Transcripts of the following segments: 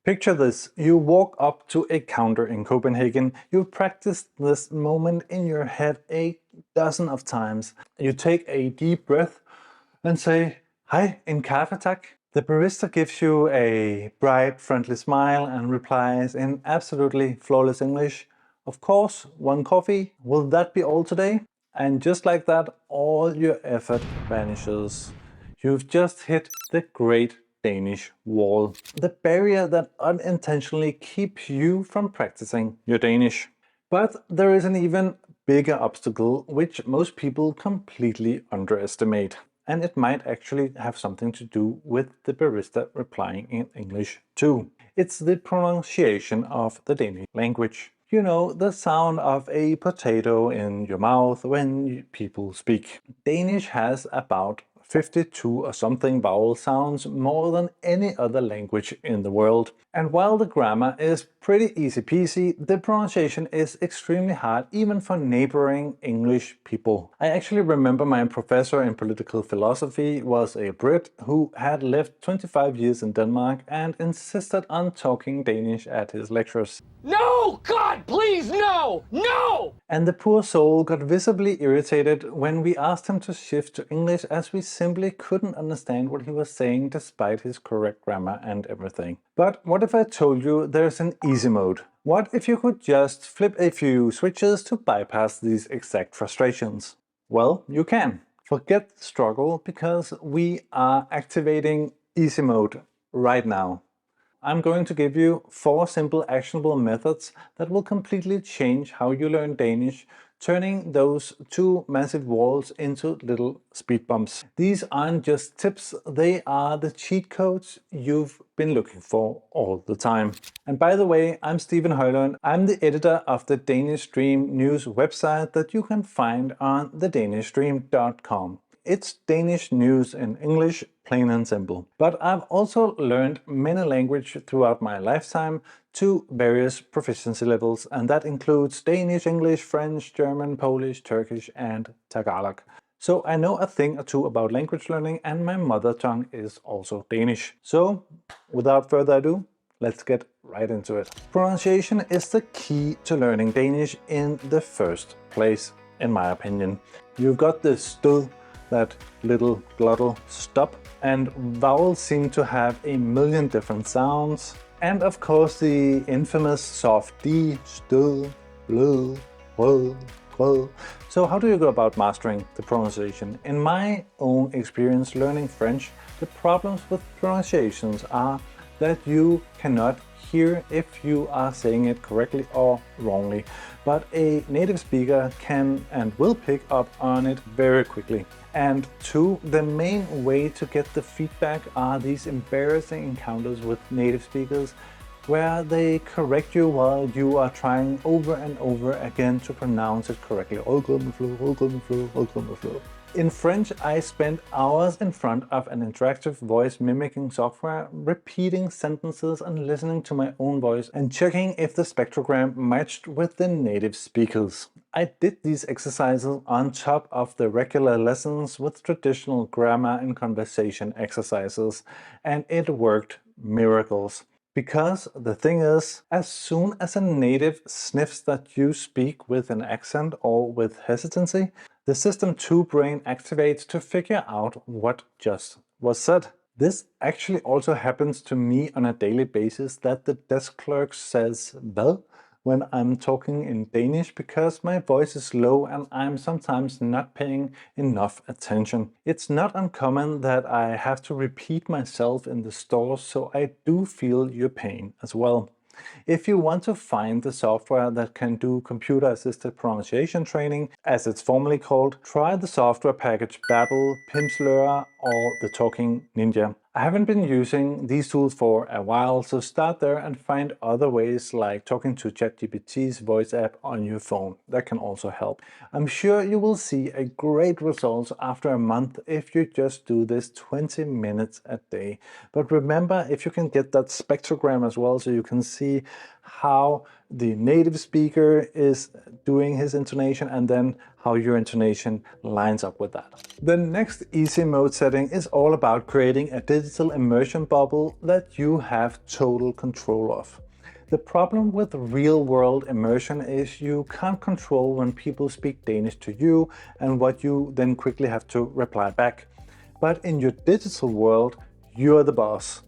Picture this, you walk up to a counter in Copenhagen, you've practiced this moment in your head a dozen of times. You take a deep breath and say, "Hi, en kaffe tak." The barista gives you a bright, friendly smile and replies in absolutely flawless English, "Of course, one coffee. Will that be all today?" And just like that, all your effort vanishes. You've just hit the great Danish wall, the barrier that unintentionally keeps you from practicing your Danish. But there is an even bigger obstacle which most people completely underestimate. And it might actually have something to do with the barista replying in English too. It's the pronunciation of the Danish language. You know, the sound of a potato in your mouth when people speak. Danish has about 52 or something vowel sounds, more than any other language in the world. And while the grammar is pretty easy peasy, the pronunciation is extremely hard even for neighboring English people. I actually remember my professor in political philosophy was a Brit who had lived 25 years in Denmark and insisted on talking Danish at his lectures. No! God, please, no! No! And the poor soul got visibly irritated when we asked him to shift to English, as we simply couldn't understand what he was saying despite his correct grammar and everything. But what if I told you there's an easy mode? What if you could just flip a few switches to bypass these exact frustrations? Well, you can. Forget the struggle, because we are activating easy mode right now. I'm going to give you 4 simple actionable methods that will completely change how you learn Danish, turning those 2 massive walls into little speed bumps. These aren't just tips, they are the cheat codes you've been looking for all the time. And by the way, I'm Stephen Højlund. I'm the editor of the Danish Stream news website that you can find on thedanishstream.com. It's Danish news in English, plain and simple. But I've also learned many languages throughout my lifetime to various proficiency levels, and that includes Danish, English, French, German, Polish, Turkish, and Tagalog. So I know a thing or two about language learning, and my mother tongue is also Danish. So without further ado, let's get right into it. Pronunciation is the key to learning Danish in the first place, in my opinion. You've got the stød, that little glottal stop, and vowels seem to have a million different sounds. And of course the infamous soft D, stød, blød, rød, grød. So how do you go about mastering the pronunciation? In my own experience learning French, the problems with pronunciations are that you cannot hear if you are saying it correctly or wrongly, but a native speaker can and will pick up on it very quickly. And 2, the main way to get the feedback are these embarrassing encounters with native speakers where they correct you while you are trying over and over again to pronounce it correctly. In French, I spent hours in front of an interactive voice mimicking software, repeating sentences and listening to my own voice and checking if the spectrogram matched with the native speakers. I did these exercises on top of the regular lessons with traditional grammar and conversation exercises, and it worked miracles. Because the thing is, as soon as a native sniffs that you speak with an accent or with hesitancy, the System 2 brain activates to figure out what just was said. This actually also happens to me on a daily basis, that the desk clerk says "hvad" when I'm talking in Danish, because my voice is low and I'm sometimes not paying enough attention. It's not uncommon that I have to repeat myself in the stores, so I do feel your pain as well. If you want to find the software that can do computer-assisted pronunciation training, as it's formally called, try the software package Babbel, Pimsleur, or the Talking Ninja. I haven't been using these tools for a while, so start there and find other ways like talking to ChatGPT's voice app on your phone. That can also help. I'm sure you will see a great result after a month if you just do this 20 minutes a day. But remember, if you can get that spectrogram as well, so you can see how the native speaker is doing his intonation and then how your intonation lines up with that. The next easy mode setting is all about creating a digital immersion bubble that you have total control of. The problem with real-world immersion is you can't control when people speak Danish to you and what you then quickly have to reply back. But in your digital world, you're the boss.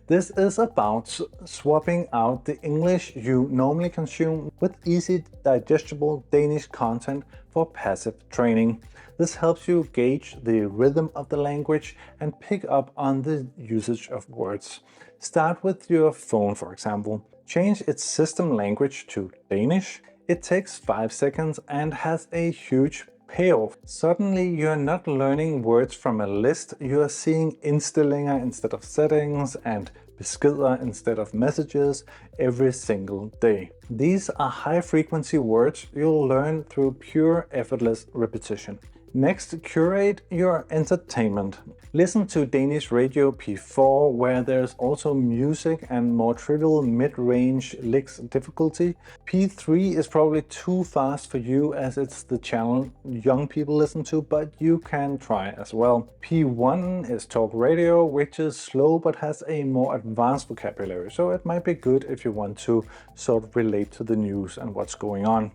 This is about swapping out the English you normally consume with easy digestible Danish content for passive training. This helps you gauge the rhythm of the language and pick up on the usage of words. Start with your phone, for example. Change its system language to Danish. It takes 5 seconds and has a huge payoff. Suddenly you're not learning words from a list, you're seeing indstillinger instead of settings and beskeder instead of messages every single day. These are high-frequency words you'll learn through pure effortless repetition. Next, curate your entertainment. Listen to Danish radio P4, where there's also music and more trivial mid-range licks difficulty. P3 is probably too fast for you as it's the channel young people listen to, but you can try as well. P1 is talk radio, which is slow but has a more advanced vocabulary, so it might be good if you want to sort of relate to the news and what's going on.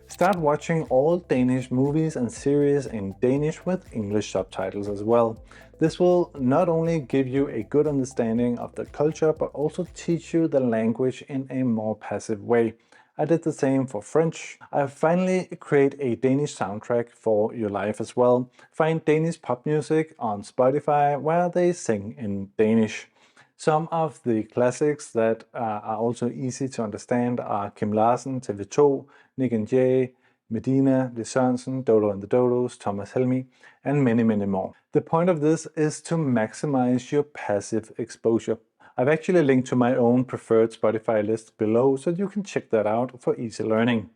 Start watching all Danish movies and series in Danish with English subtitles as well. This will not only give you a good understanding of the culture, but also teach you the language in a more passive way. I did the same for French. I finally create a Danish soundtrack for your life as well. Find Danish pop music on Spotify where they sing in Danish. Some of the classics that are also easy to understand are Kim Larsen, TV2, Nick and Jay, Medina, Lis Sørensen, Dodo and the Dodos, Thomas Helmig, and many, many more. The point of this is to maximize your passive exposure. I've actually linked to my own preferred Spotify list below, so you can check that out for easy learning.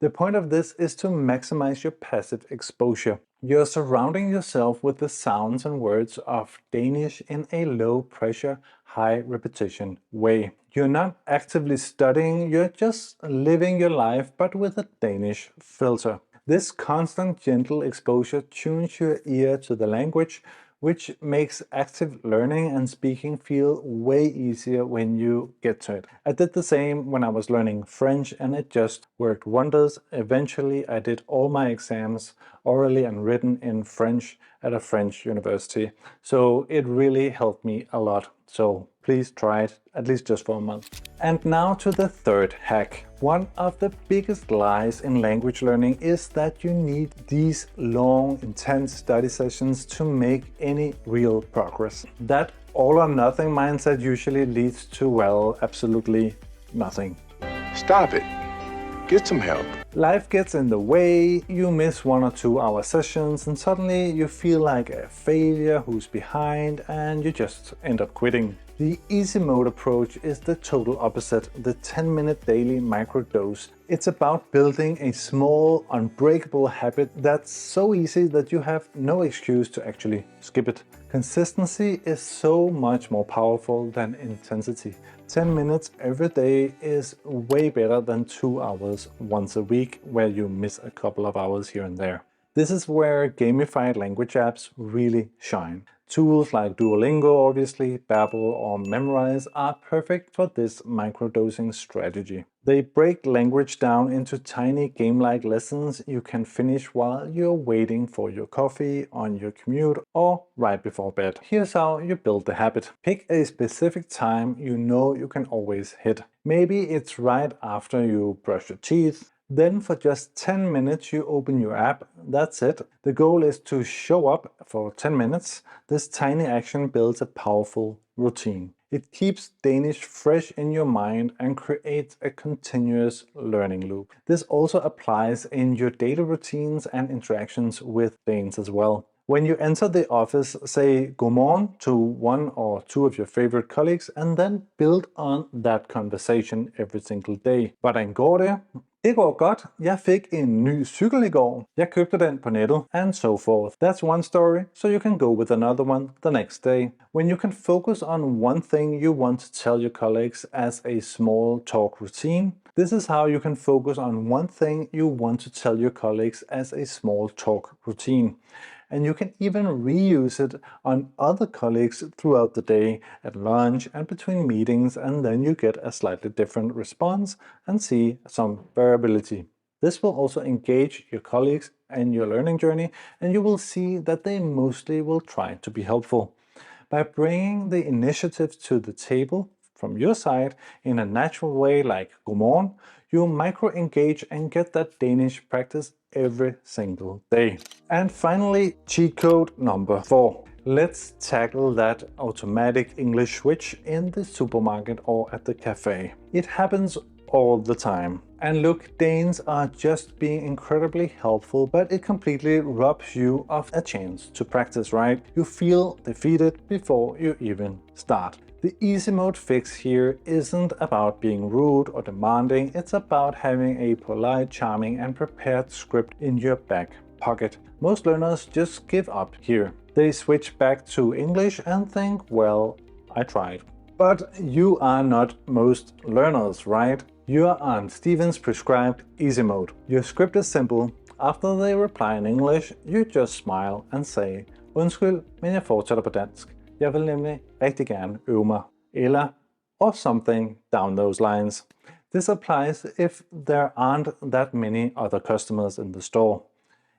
The point of this is to maximize your passive exposure. You're surrounding yourself with the sounds and words of Danish in a low pressure, high repetition way. You're not actively studying, you're just living your life, but with a Danish filter. This constant gentle exposure tunes your ear to the language, which makes active learning and speaking feel way easier when you get to it. I did the same when I was learning French and it just worked wonders. Eventually I did all my exams orally and written in French at a French university. So it really helped me a lot. So please try it, at least just for a month. And now to the third hack. One of the biggest lies in language learning is that you need these long, intense study sessions to make any real progress. That all or nothing mindset usually leads to, well, absolutely nothing. Stop it. Get some help. Life gets in the way, you miss 1 or 2 hour sessions, and suddenly you feel like a failure who's behind and you just end up quitting. The easy mode approach is the total opposite, the 10-minute daily microdose. It's about building a small, unbreakable habit that's so easy that you have no excuse to actually skip it. Consistency is so much more powerful than intensity. 10 minutes every day is way better than 2 hours once a week, where you miss a couple of hours here and there. This is where gamified language apps really shine. Tools like Duolingo, obviously, Babbel or Memrise are perfect for this microdosing strategy. They break language down into tiny game-like lessons you can finish while you're waiting for your coffee, on your commute, or right before bed. Here's how you build the habit. Pick a specific time you know you can always hit. Maybe it's right after you brush your teeth. Then for just 10 minutes you open your app, that's it. The goal is to show up for 10 minutes. This tiny action builds a powerful routine. It keeps Danish fresh in your mind and creates a continuous learning loop. This also applies in your daily routines and interactions with Danes as well. When you enter the office, say godmorgen to 1 or 2 of your favorite colleagues and then build on that conversation every single day. Hvordan går det? Det går godt. Jeg fik en ny cykel i går. Jeg købte den på nettet. And so forth. That's one story, so you can go with another one the next day. When you can focus on one thing you want to tell your colleagues as a small talk routine, This is how you can focus on one thing you want to tell your colleagues as a small talk routine. And you can even reuse it on other colleagues throughout the day, at lunch and between meetings, and then you get a slightly different response and see some variability. This will also engage your colleagues in your learning journey, and you will see that they mostly will try to be helpful. By bringing the initiative to the table from your side in a natural way like godmorgen, you micro-engage and get that Danish practice every single day. And finally, cheat code number 4. Let's tackle that automatic English switch in the supermarket or at the cafe. It happens all the time. And look, Danes are just being incredibly helpful, but it completely robs you of a chance to practice, right? You feel defeated before you even start. The easy mode fix here isn't about being rude or demanding, it's about having a polite, charming and prepared script in your back pocket. Most learners just give up here. They switch back to English and think, well, I tried. But you are not most learners, right? You are on Steven's prescribed easy mode. Your script is simple. After they reply in English, you just smile and say, undskyld, men jeg fortsætter på dansk. Jeg vil nemlig rigtig gerne øve mig. Eller, or something down those lines. This applies if there aren't that many other customers in the store.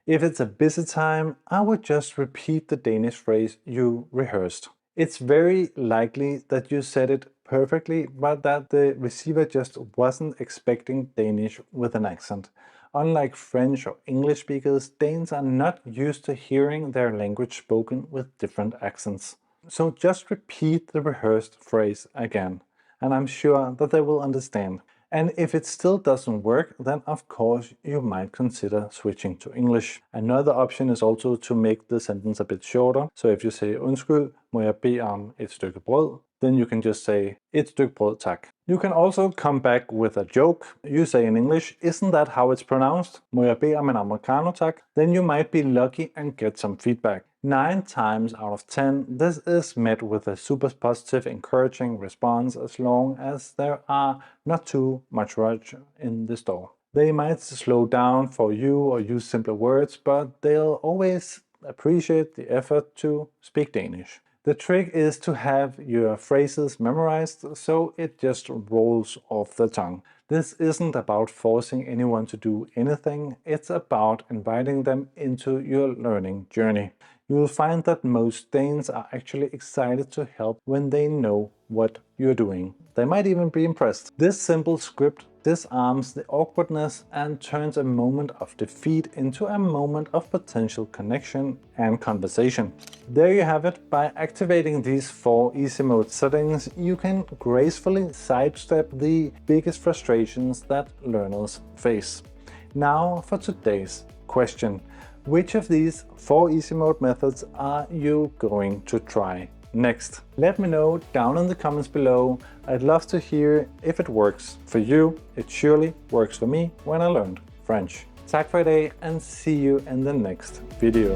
If it's a busy time, I would just repeat the Danish phrase you rehearsed. It's very likely that you said it perfectly, but that the receiver just wasn't expecting Danish with an accent. Unlike French or English speakers, Danes are not used to hearing their language spoken with different accents. So just repeat the rehearsed phrase again, and I'm sure that they will understand. And if it still doesn't work, then of course you might consider switching to English. Another option is also to make the sentence a bit shorter. So if you say, undskyld, må jeg bede om et stykke brød? Then you can just say, et stykke brød, tak. You can also come back with a joke. You say in English, isn't that how it's pronounced? Må jeg bede om en americano, tak? Then you might be lucky and get some feedback. 9 times out of 10, this is met with a super positive, encouraging response as long as there are not too much rush in the store. They might slow down for you or use simpler words, but they'll always appreciate the effort to speak Danish. The trick is to have your phrases memorized so it just rolls off the tongue. This isn't about forcing anyone to do anything, it's about inviting them into your learning journey. You will find that most Danes are actually excited to help when they know what you're doing. They might even be impressed. This simple script disarms the awkwardness and turns a moment of defeat into a moment of potential connection and conversation. There you have it. By activating these 4 easy mode settings, you can gracefully sidestep the biggest frustrations that learners face. Now for today's question. Which of these 4 easy mode methods are you going to try next? Let me know down in the comments below. I'd love to hear if it works for you. It surely works for me when I learned French. Tak for i dag, and see you in the next video.